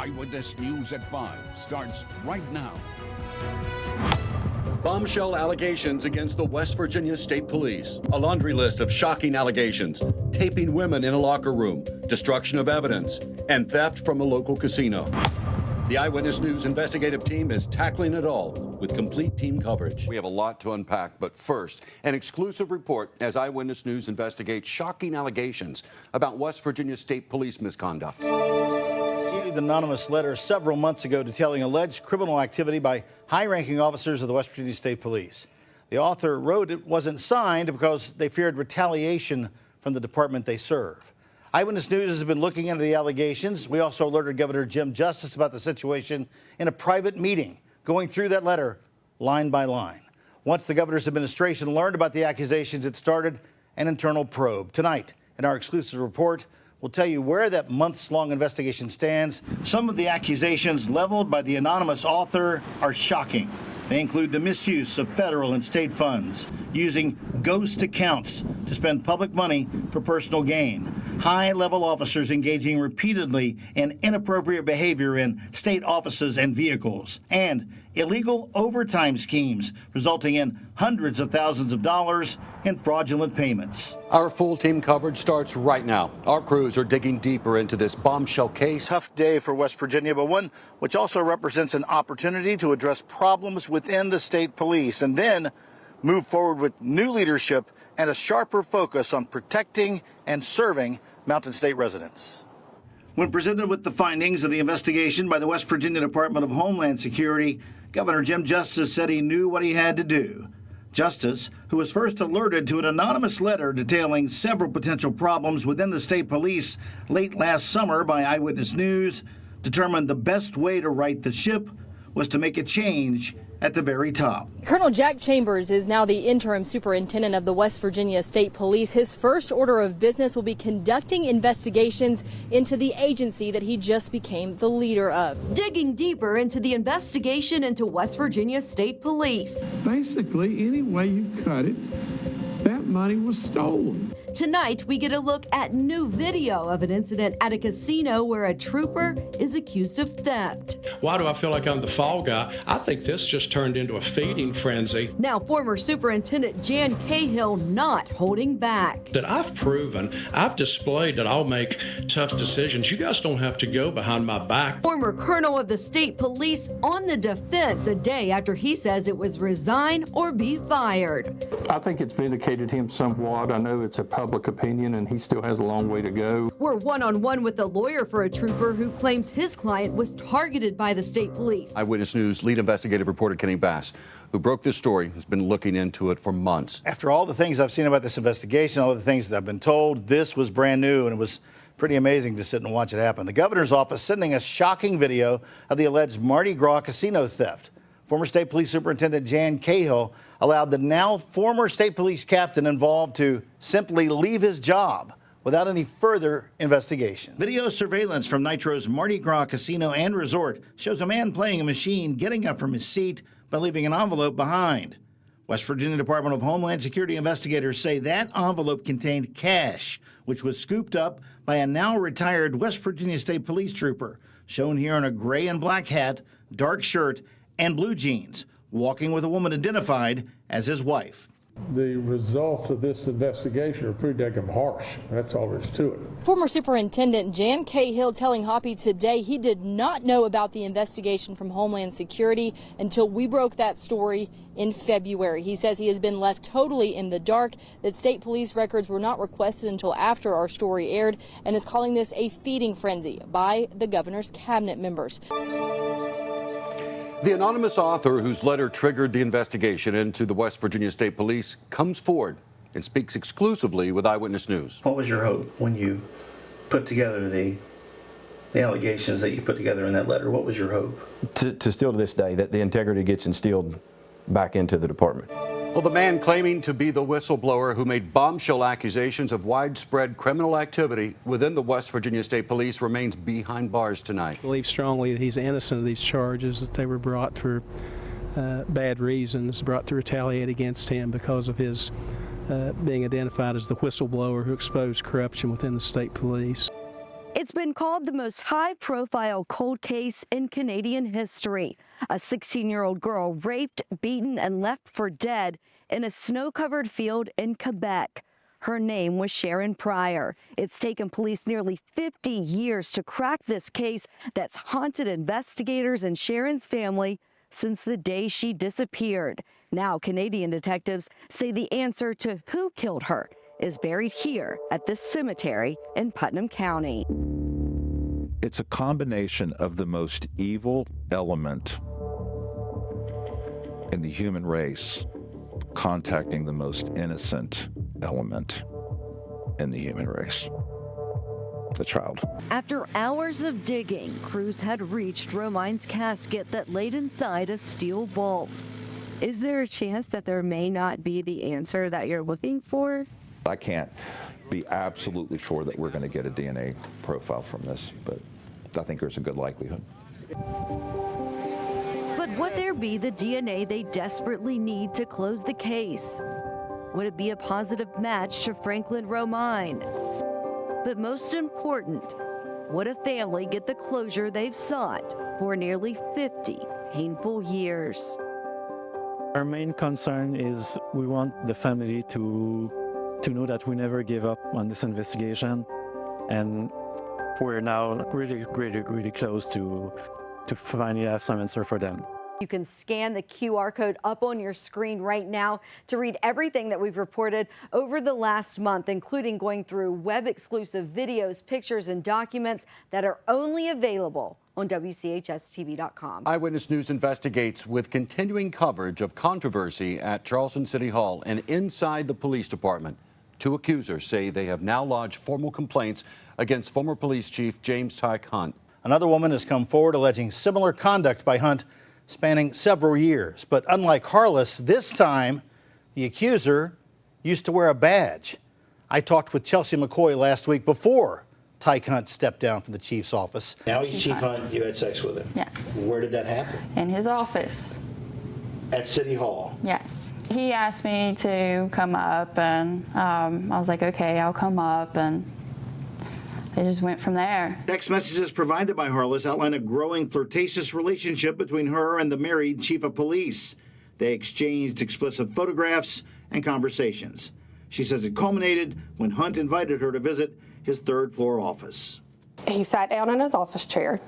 Eyewitness News at 5 starts right now. Bombshell allegations against the West Virginia State Police. A laundry list of shocking allegations. Taping women in a locker room, destruction of evidence, and theft from a local casino. The Eyewitness News investigative team is tackling it all with complete team coverage. We have a lot to unpack, but first, an exclusive report as Eyewitness News investigates shocking allegations about West Virginia State Police misconduct. An anonymous letter several months ago detailing alleged criminal activity by high-ranking officers of the West Virginia State Police. The author wrote it wasn't signed because they feared retaliation from the department they serve. Eyewitness News has been looking into the allegations. We also alerted Governor Jim Justice about the situation in a private meeting, going through that letter line by line. Once the governor's administration learned about the accusations, it started an internal probe. Tonight, in our exclusive report, we'll tell you where that months-long investigation stands. Some of the accusations leveled by the anonymous author are shocking. They include the misuse of federal and state funds, using ghost accounts to spend public money for personal gain, high-level officers engaging repeatedly in inappropriate behavior in state offices and vehicles, and illegal overtime schemes resulting in hundreds of thousands of dollars in fraudulent payments. Our full team coverage starts right now. Our crews are digging deeper into this bombshell case. Tough day for West Virginia, but one which also represents an opportunity to address problems within the state police and then move forward with new leadership and a sharper focus on protecting and serving Mountain State residents. When presented with the findings of the investigation by the West Virginia Department of Homeland Security, Governor Jim Justice said he knew what he had to do. Justice, who was first alerted to an anonymous letter detailing several potential problems within the state police late last summer by Eyewitness News, determined the best way to right the ship was to make a change at the very top. Colonel Jack Chambers is now the interim superintendent of the West Virginia State Police. His first order of business will be conducting investigations into the agency that he just became the leader of. Digging deeper into the investigation into West Virginia State Police. Basically, any way you cut it, that money was stolen. Tonight, we get a look at new video of an incident at a casino where a trooper is accused of theft. Why do I feel like I'm the fall guy? I think this just turned into a feeding frenzy. Now, former Superintendent Jan Cahill not holding back. That I've displayed that I'll make tough decisions. You guys don't have to go behind my back. Former Colonel of the State Police on the defense a day after he says it was resign or be fired. I think it's vindicated him somewhat. I know it's a public opinion and he still has a long way to go. We're one-on-one with a lawyer for a trooper who claims his client was targeted by the state police. Eyewitness News lead investigative reporter Kenny Bass, who broke this story, has been looking into it for months. After all the things I've seen about this investigation, all the things that I've been told, this was brand new, and it was pretty amazing to sit and watch it happen. The governor's office sending a shocking video of the alleged Mardi Gras casino theft. Former State Police Superintendent Jan Cahill allowed the now former state police captain involved to simply leave his job without any further investigation. Video surveillance from Nitro's Mardi Gras Casino and Resort shows a man playing a machine getting up from his seat by leaving an envelope behind. West Virginia Department of Homeland Security investigators say that envelope contained cash, which was scooped up by a now retired West Virginia State Police trooper, shown here in a gray and black hat, dark shirt, and blue jeans, walking with a woman identified as his wife. The results of this investigation are pretty daggum harsh. That's all there is to it. Former Superintendent Jan Cahill telling Hoppy today he did not know about the investigation from Homeland Security until we broke that story in February. He says he has been left totally in the dark, that state police records were not requested until after our story aired, and is calling this a feeding frenzy by the governor's cabinet members. The anonymous author whose letter triggered the investigation into the West Virginia State Police comes forward and speaks exclusively with Eyewitness News. What was your hope when you put together the allegations that you put together in that letter? What was your hope? To still to this day, that the integrity gets instilled back into the department. Well, the man claiming to be the whistleblower who made bombshell accusations of widespread criminal activity within the West Virginia State Police remains behind bars tonight. I believe strongly that he's innocent of these charges, that they were brought for bad reasons, brought to retaliate against him because of his being identified as the whistleblower who exposed corruption within the state police. It's been called the most high-profile cold case in Canadian history. A 16-year-old girl raped, beaten, and left for dead in a snow-covered field in Quebec. Her name was Sharon Pryor. It's taken police nearly 50 years to crack this case that's haunted investigators and Sharon's family since the day she disappeared. Now, Canadian detectives say the answer to who killed her is buried here at this cemetery in Putnam County. It's a combination of the most evil element in the human race contacting the most innocent element in the human race, the child. After hours of digging, crews had reached Romine's casket that laid inside a steel vault. Is there a chance that there may not be the answer that you're looking for? I can't be absolutely sure that we're going to get a DNA profile from this, but I think there's a good likelihood. But would there be the DNA they desperately need to close the case? Would it be a positive match to Franklin Romine? But most important, would a family get the closure they've sought for nearly 50 painful years? Our main concern is we want the family to know that we never give up on this investigation, and we're now really close to finally have some answer for them. You can scan the QR code up on your screen right now to read everything that we've reported over the last month, including going through web-exclusive videos, pictures, and documents that are only available on Wchs-Tv.com. Eyewitness News investigates with continuing coverage of controversy at Charleston City Hall and inside the police department. Two accusers say they have now lodged formal complaints against former police chief James Tyke Hunt. Another woman has come forward alleging similar conduct by Hunt spanning several years. But unlike Harless, this time the accuser used to wear a badge. I talked with Chelsea McCoy last week before Tyke Hunt stepped down from the chief's office. Now he's Chief Hunt. You had sex with him? Yes. Where did that happen? In his office. At City Hall? Yes. He asked me to come up, and I was like, okay, I'll come up, and it just went from there. Text messages provided by Harless outline a growing flirtatious relationship between her and the married chief of police. They exchanged explicit photographs and conversations. She says it culminated when Hunt invited her to visit his third-floor office. He sat down in his office chair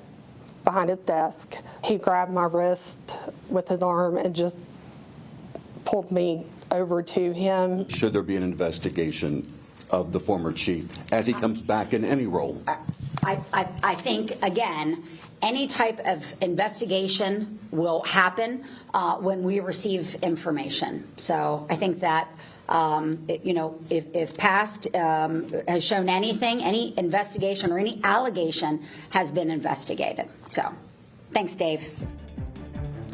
behind his desk. He grabbed my wrist with his arm and just pulled me over to him. Should there be an investigation of the former chief as he comes back in any role? I think, again, any type of investigation will happen when we receive information. So I think that, if past has shown anything, any investigation or any allegation has been investigated. So thanks, Dave.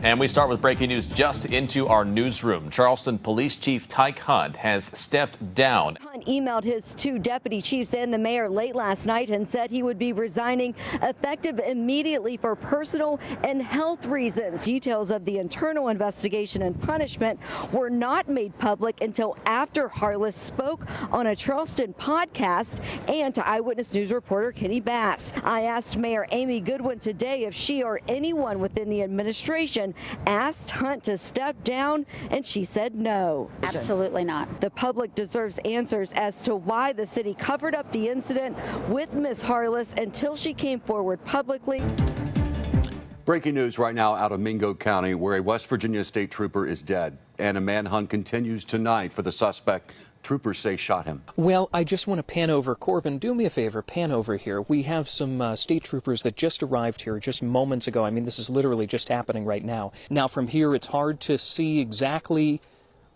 And we start with breaking news just into our newsroom. Charleston Police Chief Tyke Hunt has stepped down. Hunt emailed his two deputy chiefs and the mayor late last night and said he would be resigning effective immediately for personal and health reasons. Details of the internal investigation and punishment were not made public until after Harless spoke on a Charleston podcast and to Eyewitness News reporter Kenny Bass. I asked Mayor Amy Goodwin today if she or anyone within the administration asked Hunt to step down, and she said no. Absolutely not. The public deserves answers as to why the city covered up the incident with Ms. Harless until she came forward publicly. Breaking news right now out of Mingo County, where a West Virginia state trooper is dead, and a manhunt continues tonight for the suspect. Troopers say shot him. Well, I just want to pan over. Corbin, do me a favor, pan over here. We have some state troopers that just arrived here just moments ago. I mean, this is literally just happening right now. Now, from here, it's hard to see exactly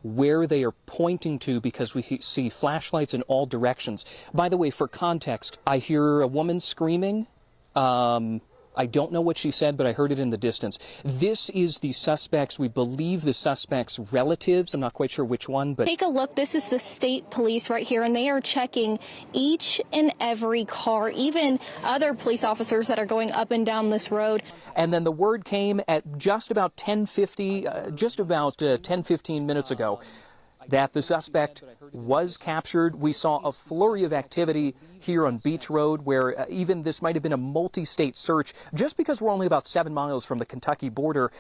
where they are pointing to because we see flashlights in all directions. By the way, for context, I hear a woman screaming. I don't know what she said, but I heard it in the distance. This is the suspects, we believe the suspects' relatives. I'm not quite sure which one, but... Take a look. This is the state police right here, and they are checking each and every car, even other police officers that are going up and down this road. And then the word came at just about 10:15 minutes ago. that the suspect was captured. We saw a flurry of activity here on Beach Road, where even this might have been a multi-state search, just because we're only about 7 miles from the Kentucky border.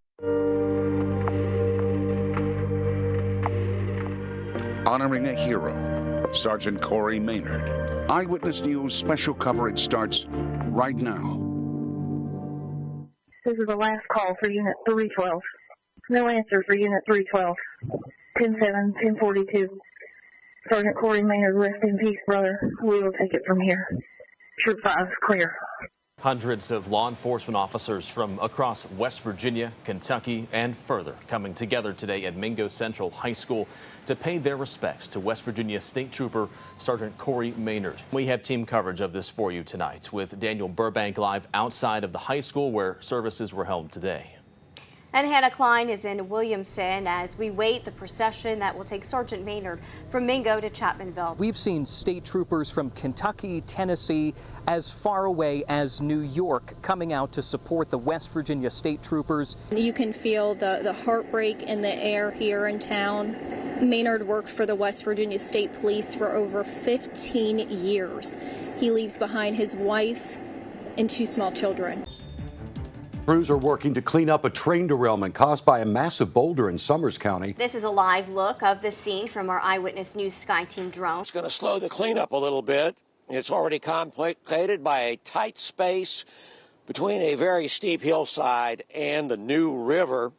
Honoring a hero, Sergeant Corey Maynard. Eyewitness News special coverage starts right now. This is the last call for Unit 312. No answer for Unit 312. 10-7, 1042. Sergeant Corey Maynard, rest in peace, brother. We will take it from here. Troop 5 is clear. Hundreds of law enforcement officers from across West Virginia, Kentucky, and further coming together today at Mingo Central High School to pay their respects to West Virginia State Trooper Sergeant Corey Maynard. We have team coverage of this for you tonight with Daniel Burbank live outside of the high school where services were held today. And Hannah Klein is in Williamson as we wait the procession that will take Sergeant Maynard from Mingo to Chapmanville. We've seen state troopers from Kentucky, Tennessee, as far away as New York coming out to support the West Virginia state troopers. You can feel the heartbreak in the air here in town. Maynard worked for the West Virginia State Police for over 15 years. He leaves behind his wife and 2 small children. Crews are working to clean up a train derailment caused by a massive boulder in Summers County. This is a live look of the scene from our Eyewitness News Sky Team drone. It's going to slow the cleanup a little bit. It's already complicated by a tight space between a very steep hillside and the New River.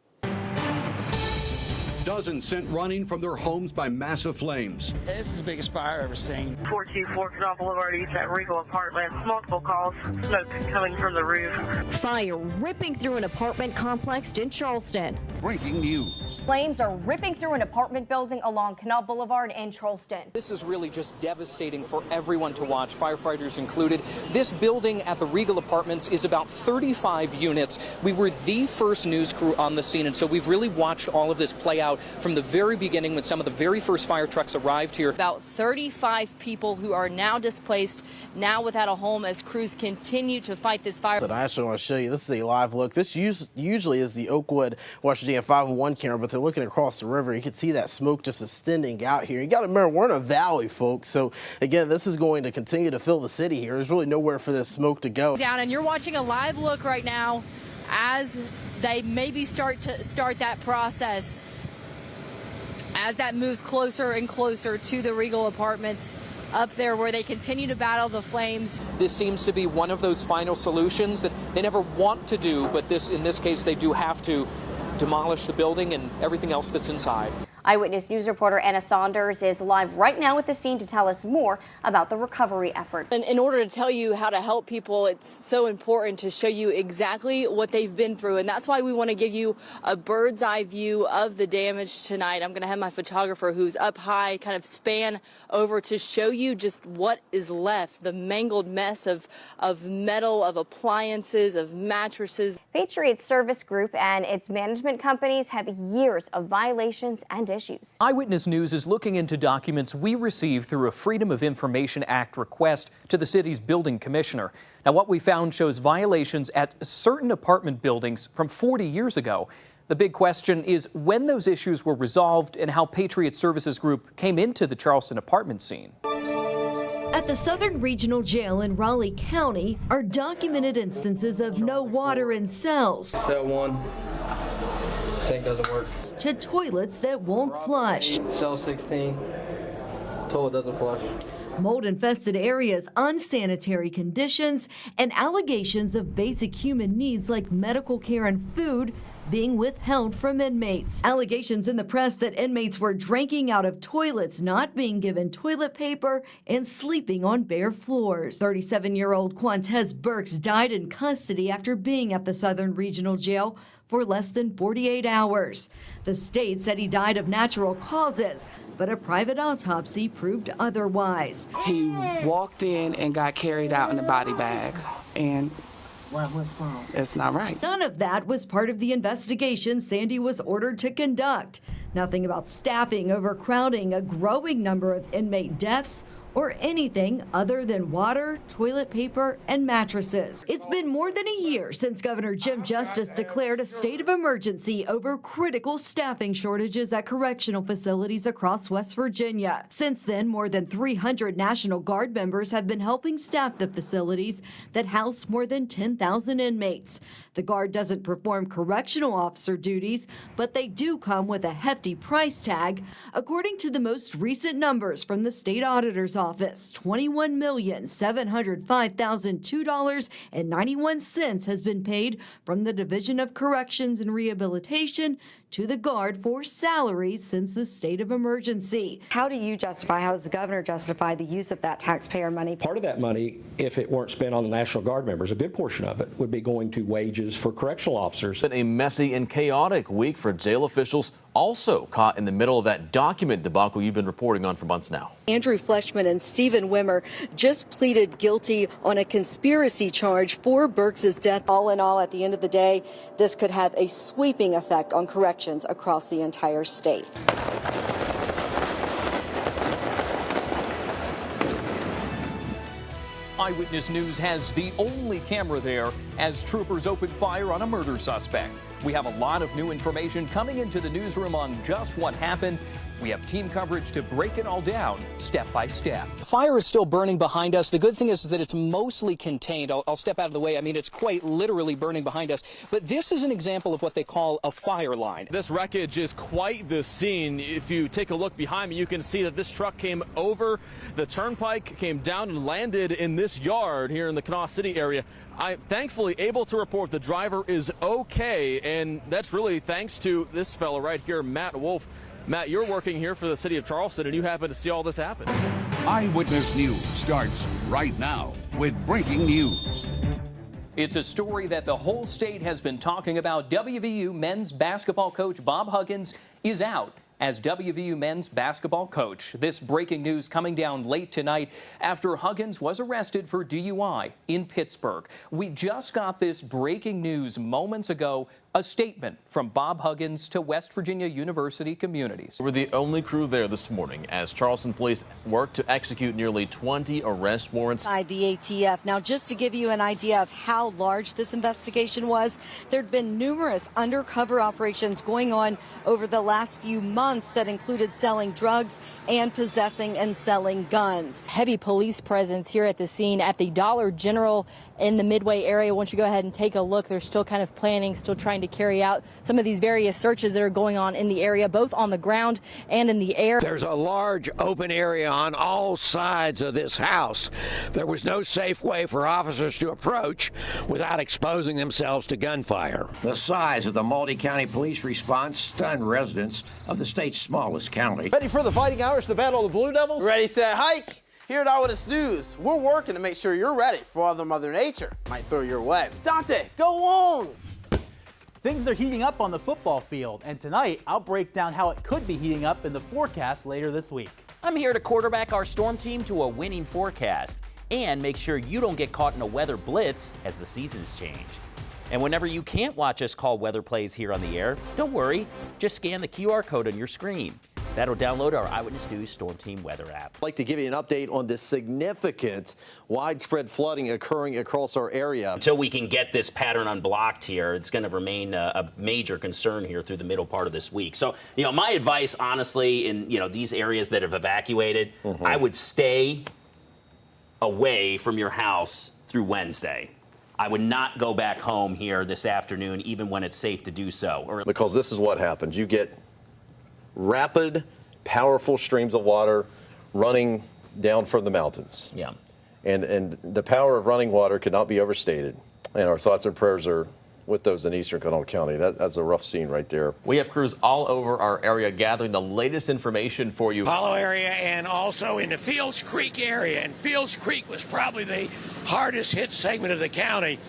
Dozens sent running from their homes by massive flames. This is the biggest fire I've ever seen. 424 Canal Boulevard East at Regal Apartments. Multiple calls. Smoke coming from the roof. Fire ripping through an apartment complex in Charleston. Breaking news. Flames are ripping through an apartment building along Canal Boulevard in Charleston. This is really just devastating for everyone to watch, firefighters included. This building at the Regal Apartments is about 35 units. We were the first news crew on the scene, and so we've really watched all of this play out from the very beginning when some of the very first fire trucks arrived here. About 35 people who are now displaced, now without a home as crews continue to fight this fire. I actually want to show you, this is a live look. This usually is the Oakwood, West Virginia 511 camera, but they're looking across the river. You can see that smoke just extending out here. You got to remember, we're in a valley, folks. So again, this is going to continue to fill the city here. There's really nowhere for this smoke to go. Down, and you're watching a live look right now as they maybe start that process. As that moves closer and closer to the Regal Apartments up there where they continue to battle the flames. This seems to be one of those final solutions that they never want to do, but in this case they do have to demolish the building and everything else that's inside. Eyewitness News reporter Anna Saunders is live right now at the scene to tell us more about the recovery effort. And in order to tell you how to help people, it's so important to show you exactly what they've been through. And that's why we want to give you a bird's eye view of the damage tonight. I'm going to have my photographer who's up high kind of span over to show you just what is left, the mangled mess of metal, of appliances, of mattresses. Patriot Service Group and its management companies have years of violations and issues. Eyewitness News is looking into documents we received through a Freedom of Information Act request to the city's building commissioner. Now, what we found shows violations at certain apartment buildings from 40 years ago. The big question is when those issues were resolved and how Patriot Services Group came into the Charleston apartment scene. At the Southern Regional Jail in Raleigh County are documented instances of no water in cells. Cell 1. Sink doesn't work. To toilets that won't flush. Cell 16. Toilet doesn't flush. Mold-infested areas, unsanitary conditions, and allegations of basic human needs like medical care and food being withheld from inmates. Allegations in the press that inmates were drinking out of toilets, not being given toilet paper, and sleeping on bare floors. 37-year-old Quantez Burks died in custody after being at the Southern Regional Jail for less than 48 hours. The state said he died of natural causes, but a private autopsy proved otherwise. He walked in and got carried out in a body bag, and it's not right. None of that was part of the investigation Sandy was ordered to conduct. Nothing about staffing, overcrowding, a growing number of inmate deaths, or anything other than water, toilet paper, and mattresses. It's been more than a year since Governor Jim Justice declared a state of emergency over critical staffing shortages at correctional facilities across West Virginia. Since then, more than 300 National Guard members have been helping staff the facilities that house more than 10,000 inmates. The Guard doesn't perform correctional officer duties, but they do come with a hefty price tag. According to the most recent numbers from the state auditor's office, $21,705,002.91 has been paid from the Division of Corrections and Rehabilitation to the Guard for salaries since the state of emergency. How do you justify, how does the governor justify the use of that taxpayer money? Part of that money, if it weren't spent on the National Guard members, a good portion of it would be going to wages for correctional officers. Been a messy and chaotic week for jail officials, also caught in the middle of that document debacle you've been reporting on for months now. Andrew Fleshman and Stephen Wimmer just pleaded guilty on a conspiracy charge for Burks' death. All in all, at the end of the day, this could have a sweeping effect on corrections across the entire state. Eyewitness News has the only camera there as troopers open fire on a murder suspect. We have a lot of new information coming into the newsroom on just what happened. We have team coverage to break it all down step by step. Fire is still burning behind us. The good thing is that it's mostly contained. I'll step out of the way. I mean, it's quite literally burning behind us. But this is an example of what they call a fire line. This wreckage is quite the scene. If you take a look behind me, you can see that this truck came over the turnpike, came down and landed in this yard here in the Kanawha City area. I'm thankfully able to report the driver is okay, and that's really thanks to this fellow right here, Matt Wolf. Matt, you're working here for the city of Charleston, and you happen to see all this happen. Eyewitness News starts right now with breaking news. It's a story that the whole state has been talking about. WVU men's basketball coach Bob Huggins is out as WVU men's basketball coach. This breaking news coming down late tonight after Huggins was arrested for DUI in Pittsburgh. We just got this breaking news moments ago. A statement from Bob Huggins to West Virginia University communities. We're the only crew there this morning as Charleston police worked to execute nearly 20 arrest warrants. By the ATF. Now, just to give you an idea of how large this investigation was, there'd been numerous undercover operations going on over the last few months that included selling drugs and possessing and selling guns. Heavy police presence here at the scene at the Dollar General in the Midway area. Once you go ahead and take a look, they're still kind of planning, still trying to carry out some of these various searches that are going on in the area, both on the ground and in the air. There's a large open area on all sides of this house. There was no safe way for officers to approach without exposing themselves to gunfire. The size of the multi-county police response stunned residents of the state's smallest county. Ready for the fighting hours to battle the Blue Devils? Ready, set, hike! Here at Eyewitness News, we're working to make sure you're ready for all the Mother Nature might throw your way. Dante, go on! Things are heating up on the football field, and tonight I'll break down how it could be heating up in the forecast later this week. I'm here to quarterback our Storm team to a winning forecast and make sure you don't get caught in a weather blitz as the seasons change. And whenever you can't watch us call weather plays here on the air, don't worry, just scan the QR code on your screen. That'll download our Eyewitness News Storm Team weather app. I'd like to give you an update on the significant widespread flooding occurring across our area. Until we can get this pattern unblocked here, it's going to remain a major concern here through the middle part of this week. So, my advice, honestly, in, these areas that have evacuated, I would stay away from your house through Wednesday. I would not go back home here this afternoon, even when it's safe to do so. Because this is what happens. You get rapid, powerful streams of water running down from the mountains. Yeah. And the power of running water cannot be overstated. And our thoughts and prayers are with those in eastern Kanawha County. That's a rough scene right there. We have crews all over our area gathering the latest information for you. Hollow area and also in the Fields Creek area. And Fields Creek was probably the hardest hit segment of the county.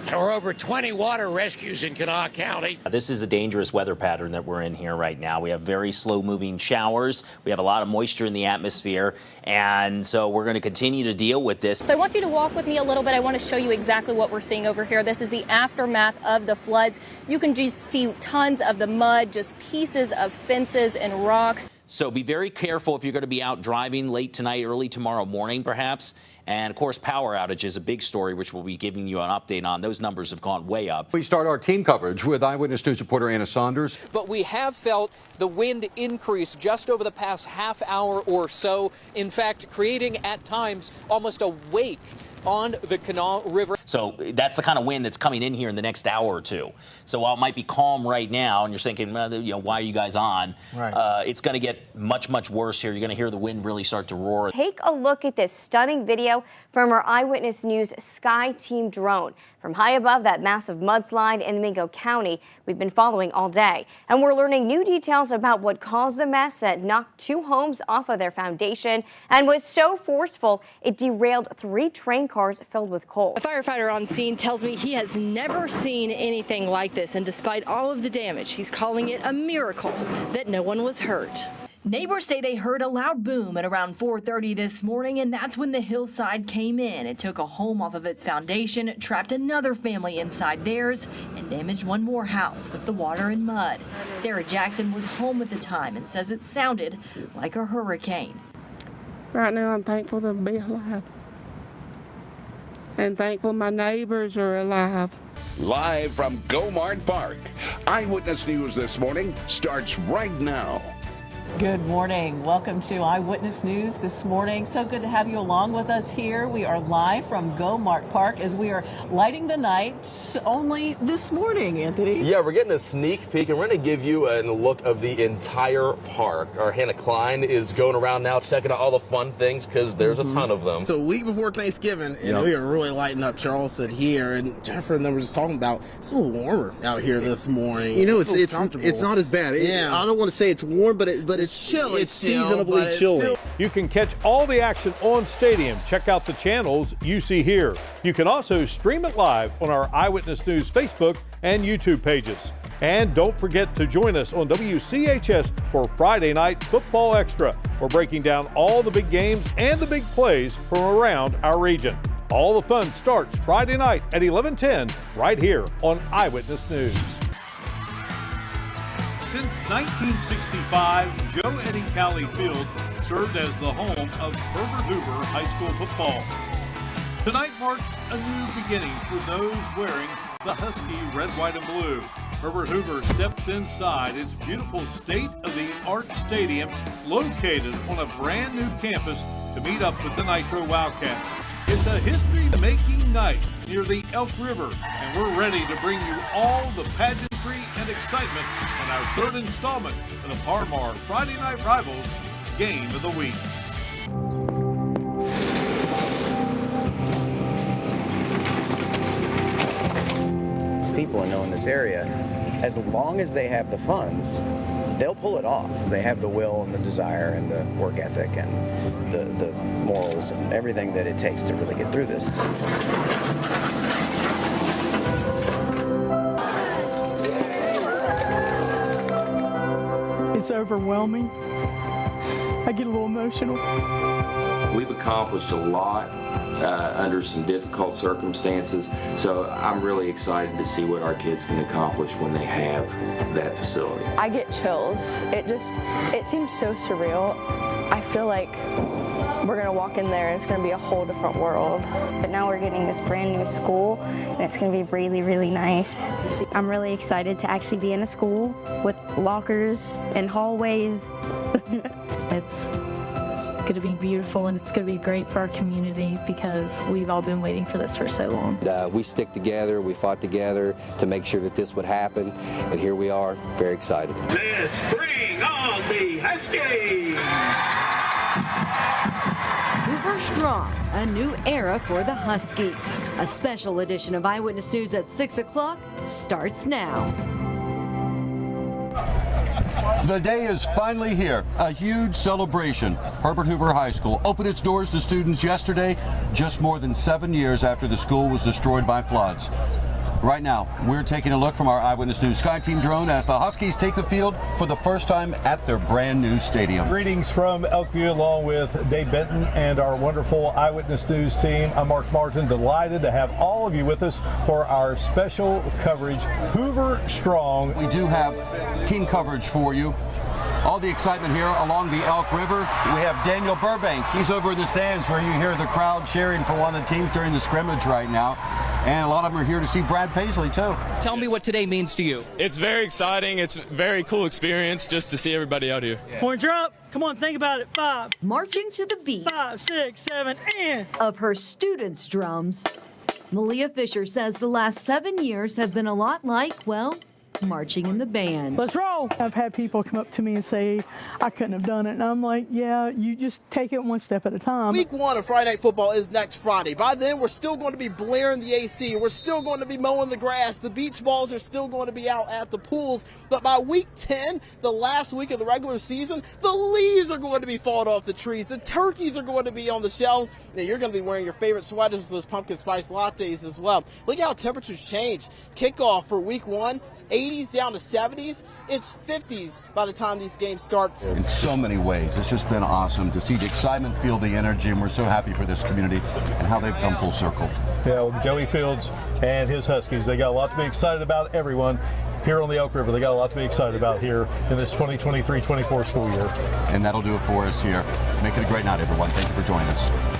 There were over 20 water rescues in Kanawha County. This is a dangerous weather pattern that we're in here right now. We have very slow-moving showers. We have a lot of moisture in the atmosphere, and so we're going to continue to deal with this. So I want you to walk with me a little bit. I want to show you exactly what we're seeing over here. This is the aftermath of the floods. You can just see tons of the mud, just pieces of fences and rocks. So be very careful if you're going to be out driving late tonight, early tomorrow morning, perhaps. And, of course, power outage is a big story, which we'll be giving you an update on. Those numbers have gone way up. We start our team coverage with Eyewitness News reporter Anna Saunders. But we have felt the wind increase just over the past half hour or so, in fact, creating at times almost a wake on the Kanawha River. So that's the kind of wind that's coming in here in the next hour or two. So while it might be calm right now, and you're thinking, well, you know, why are you guys on? Right. It's going to get much, much worse here. You're going to hear the wind really start to roar. Take a look at this stunning video from our Eyewitness News Sky Team drone. From high above that massive mudslide in Mingo County, we've been following all day. And we're learning new details about what caused the mess that knocked 2 homes off of their foundation and was so forceful it derailed 3 train cars filled with coal. A firefighter on scene tells me he has never seen anything like this, and despite all of the damage, he's calling it a miracle that no one was hurt. Neighbors say they heard a loud boom at around 4:30 this morning, and that's when the hillside came in. It took a home off of its foundation, trapped another family inside theirs, and damaged one more house with the water and mud. Sarah Jackson was home at the time and says it sounded like a hurricane. Right now, I'm thankful to be alive, and thankful my neighbors are alive. Live from Gomart Park, Eyewitness News this morning starts right now. Good morning. Welcome to Eyewitness News this morning. So good to have you along with us here. We are live from Gomart Park as we are lighting the night only this morning, Anthony. Yeah, we're getting a sneak peek, and we're going to give you a look of the entire park. Our Hannah Klein is going around now checking out all the fun things because there's a ton of them. So a week before Thanksgiving, and we are really lighting up Charleston here. And Jennifer and them were just talking about it's a little warmer out here this morning. You know, it's comfortable. not as bad. I don't want to say it's warm, but it's chilly. It's seasonably chilly. You can catch all the action on Stadium. Check out the channels you see here. You can also stream it live on our Eyewitness News Facebook and YouTube pages. And don't forget to join us on WCHS for Friday Night Football Extra. We're breaking down all the big games and the big plays from around our region. All the fun starts Friday night at 11:10 right here on Eyewitness News. Since 1965, Joe Eddie Cali Field served as the home of Herbert Hoover High School football. Tonight marks a new beginning for those wearing the Husky red, white, and blue. Herbert Hoover steps inside its beautiful state-of-the-art stadium located on a brand new campus to meet up with the Nitro Wildcats. It's a history-making night near the Elk River, and we're ready to bring you all the pageantry and excitement in our third installment of the Parmar Friday Night Rivals Game of the Week. People I know in this area, as long as they have the funds, they'll pull it off. They have the will and the desire and the work ethic and the morals and everything that it takes to really get through this. It's overwhelming. I get a little emotional. We've accomplished a lot under some difficult circumstances, so I'm really excited to see what our kids can accomplish when they have that facility. I get chills. It seems so surreal. I feel like we're gonna walk in there and it's gonna be a whole different world. But now we're getting this brand new school and it's gonna be really, really nice. I'm really excited to actually be in a school with lockers and hallways. It's going to be beautiful, and it's going to be great for our community because we've all been waiting for this for so long. We stick together, we fought together to make sure that this would happen, and here we are, very excited. Let's bring on the Huskies! Hoover Strong, a new era for the Huskies. A special edition of Eyewitness News at 6 o'clock starts now. The day is finally here, a huge celebration. Herbert Hoover High School opened its doors to students yesterday, just more than 7 years after the school was destroyed by floods. Right now, we're taking a look from our Eyewitness News Sky Team drone as the Huskies take the field for the first time at their brand new stadium. Greetings from Elkview along with Dave Benton and our wonderful Eyewitness News team. I'm Mark Martin, delighted to have all of you with us for our special coverage, Hoover Strong. We do have team coverage for you All the excitement here along the Elk River. We have Daniel Burbank. He's over in the stands where you hear the crowd cheering for one of the teams during the scrimmage right now. And a lot of them are here to see Brad Paisley, too. Tell me what today means to you. It's very exciting. It's a very cool experience just to see everybody out here. Horns are up. Come on, think about it. 5. Marching to the beat. 5, 6, 7, and. Of her students' drums. Malia Fisher says the last 7 years have been a lot like, well, marching in the band. Let's roll. I've had people come up to me and say, I couldn't have done it. And I'm like, yeah, you just take it one step at a time. Week 1 of Friday Night Football is next Friday. By then, we're still going to be blaring the AC. We're still going to be mowing the grass. The beach balls are still going to be out at the pools. But by week 10, the last week of the regular season, the leaves are going to be falling off the trees. The turkeys are going to be on the shelves. And you're going to be wearing your favorite sweaters, those pumpkin spice lattes as well. Look how temperatures change. Kickoff for week 1, 80s down to 70s. It's 50s by the time these games start. In so many ways, it's just been awesome to see the excitement, feel the energy, and we're so happy for this community and how they've come full circle. Yeah, well, Joey Fields and his Huskies, they got a lot to be excited about. Everyone here on the Elk River, they got a lot to be excited about here in this 2023-24 school year. And that'll do it for us here. Make it a great night, everyone. Thank you for joining us.